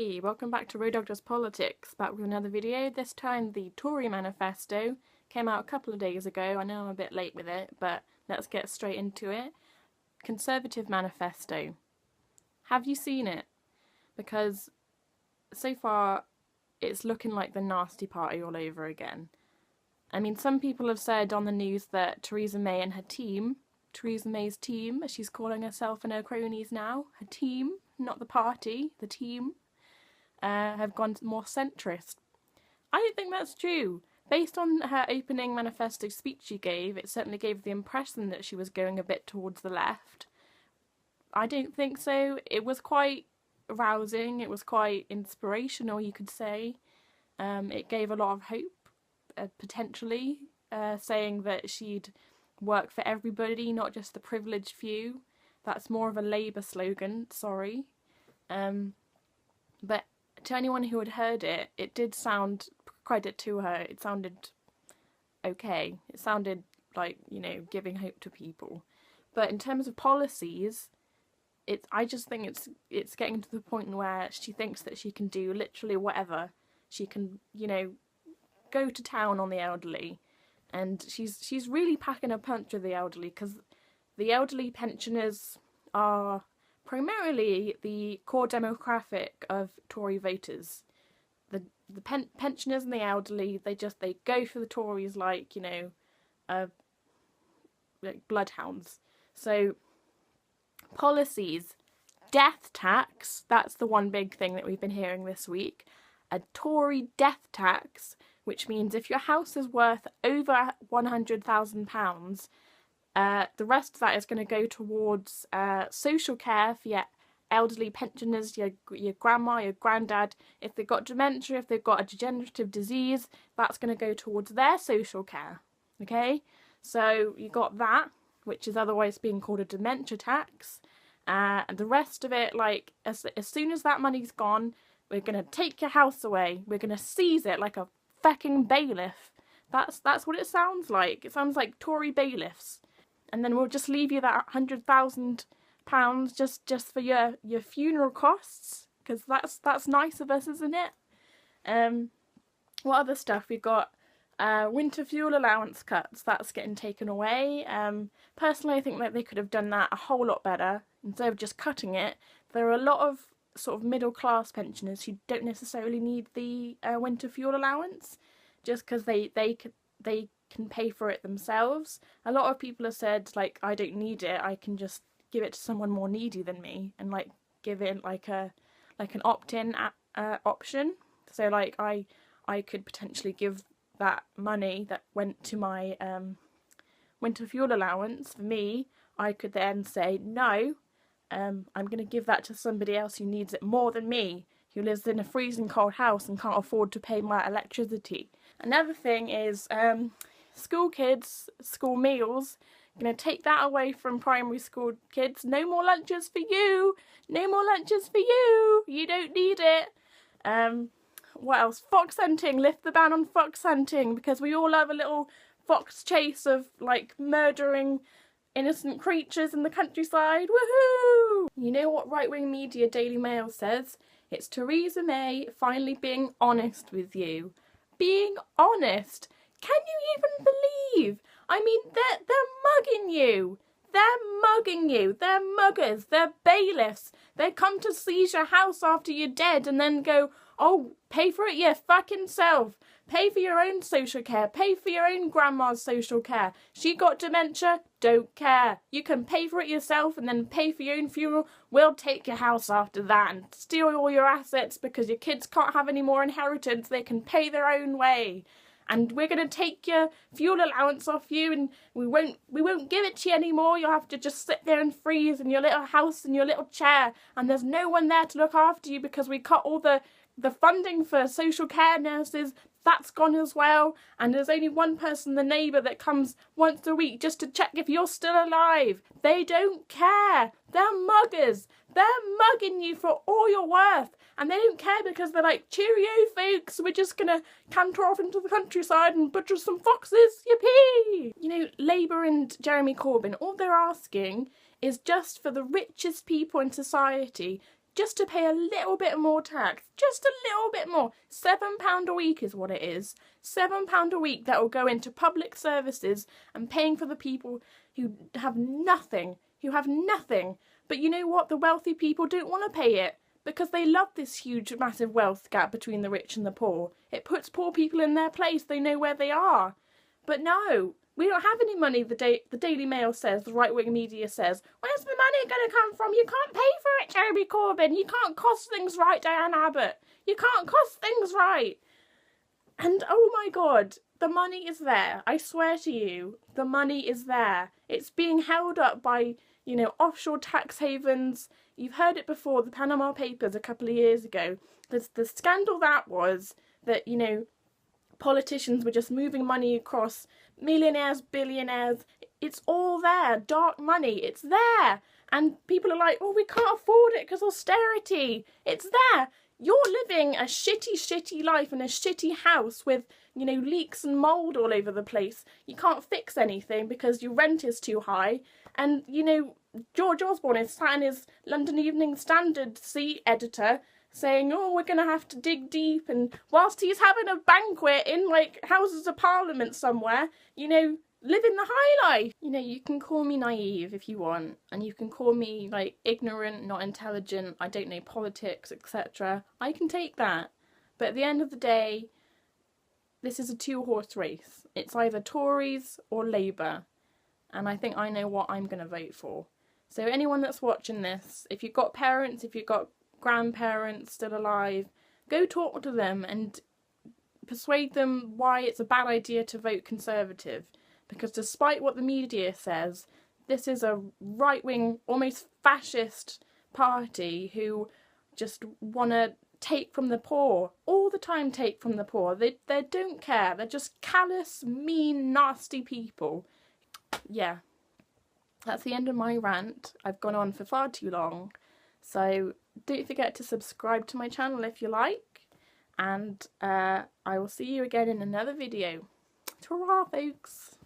Hey, welcome back to Road Dog Does Politics, back with another video. This time the Tory manifesto came out a couple of days ago. I know I'm a bit late with it, but let's get straight into it. Conservative manifesto. Have you seen it? Because so far it's looking like the nasty party all over again. I mean, some people have said on the news that Theresa May and her team, Theresa May's team, as she's calling herself and her cronies now, her team, not the party, the team, have gone more centrist. I don't think that's true. Based on her opening manifesto speech she gave, it certainly gave the impression that she was going a bit towards the left. I don't think so. It was quite rousing, it was quite inspirational, you could say. It gave a lot of hope, potentially, saying that she'd work for everybody, not just the privileged few. That's more of a Labour slogan, sorry. But to anyone who had heard it, it did sound, credit to her, it sounded okay. It sounded like, you know, giving hope to people. But in terms of policies, I just think it's getting to the point where she thinks that she can do literally whatever. She can, you know, go to town on the elderly. And she's really packing a punch with the elderly, because the elderly pensioners are primarily the core demographic of Tory voters. The pensioners and the elderly, they go for the Tories like, you know, like bloodhounds. So policies, death tax, that's the one big thing that we've been hearing this week. A Tory death tax, which means if your house is worth over £100,000, the rest of that is going to go towards social care for your elderly pensioners, your grandma, your granddad. If they've got dementia, if they've got a degenerative disease, that's going to go towards their social care. Okay, so you got that, which is otherwise being called a dementia tax, and the rest of it, like as soon as that money's gone, we're going to take your house away. We're going to seize it like a fucking bailiff. That's what it sounds like. It sounds like Tory bailiffs. And then we'll just leave you that £100,000 just for your funeral costs, because that's nice of us, isn't it? What other stuff? We've got winter fuel allowance cuts. That's getting taken away. Personally, I think that they could have done that a whole lot better instead of just cutting it. There are a lot of sort of middle class pensioners who don't necessarily need the winter fuel allowance, just because they can pay for it themselves. A lot of people have said, like, I don't need it, I can just give it to someone more needy than me, and like give it like an opt-in option. So like I could potentially give that money that went to my winter fuel allowance for me. I could then say no, I'm going to give that to somebody else who needs it more than me, who lives in a freezing cold house and can't afford to pay my electricity. Another thing is school kids, school meals. I'm going to take that away from primary school kids. No more lunches for you. No more lunches for you. You don't need it. What else? Fox hunting. Lift the ban on fox hunting, because we all have a little fox chase of like murdering innocent creatures in the countryside. Woohoo! You know what right-wing media Daily Mail says? It's Theresa May finally being honest with you. Being honest. Can you even believe? I mean, they're mugging you. They're mugging you. They're muggers. They're bailiffs. They come to seize your house after you're dead and then go, oh, pay for it your fucking self. Pay for your own social care. Pay for your own grandma's social care. She got dementia? Don't care. You can pay for it yourself and then pay for your own funeral. We'll take your house after that and steal all your assets because your kids can't have any more inheritance. They can pay their own way. And we're going to take your fuel allowance off you, and we won't give it to you anymore. You'll have to just sit there and freeze in your little house in your little chair, and there's no one there to look after you because we cut all the funding for social care nurses. That's gone as well, and there's only one person, the neighbour, that comes once a week just to check if you're still alive. They don't care. They're muggers. They're mugging you for all you're worth, and they don't care because they're like, cheerio folks, we're just gonna canter off into the countryside and butcher some foxes, yippee! You know, Labour and Jeremy Corbyn, all they're asking is just for the richest people in society just to pay a little bit more tax, just a little bit more. £7 a week is what it is. £7 a week that will go into public services and paying for the people who have nothing, But you know what? The wealthy people don't want to pay it because they love this huge, massive wealth gap between the rich and the poor. It puts poor people in their place. They know where they are. But no, we don't have any money, the Daily Mail says, the right-wing media says. Where's the money going to come from? You can't pay for it, Jeremy Corbyn. You can't cost things right, Diane Abbott. You can't cost things right. And oh my God, the money is there. I swear to you, the money is there. It's being held up by, you know, offshore tax havens. You've heard it before, the Panama Papers a couple of years ago. The scandal that was that, you know, politicians were just moving money across, millionaires, billionaires. It's all there, dark money, it's there. And people are like, oh, we can't afford it because austerity. It's there. You're living a shitty life in a shitty house with, you know, leaks and mould all over the place. You can't fix anything because your rent is too high. And, you know, George Osborne is sat in his London Evening Standard editor saying, oh, we're going to have to dig deep. And whilst he's having a banquet in, like, Houses of Parliament somewhere, you know, living the high life. You know, you can call me naive if you want, and you can call me, like, ignorant, not intelligent, I don't know politics, etc. I can take that. But at the end of the day, this is a two-horse race. It's either Tories or Labour. And I think I know what I'm going to vote for. So anyone that's watching this, if you've got parents, if you've got grandparents still alive, go talk to them and persuade them why it's a bad idea to vote Conservative. Because despite what the media says, this is a right-wing, almost fascist party who just want to take from the poor. All the time take from the poor. They don't care. They're just callous, mean, nasty people. Yeah. That's the end of my rant. I've gone on for far too long. So don't forget to subscribe to my channel if you like. And I will see you again in another video. Ta-ra, folks.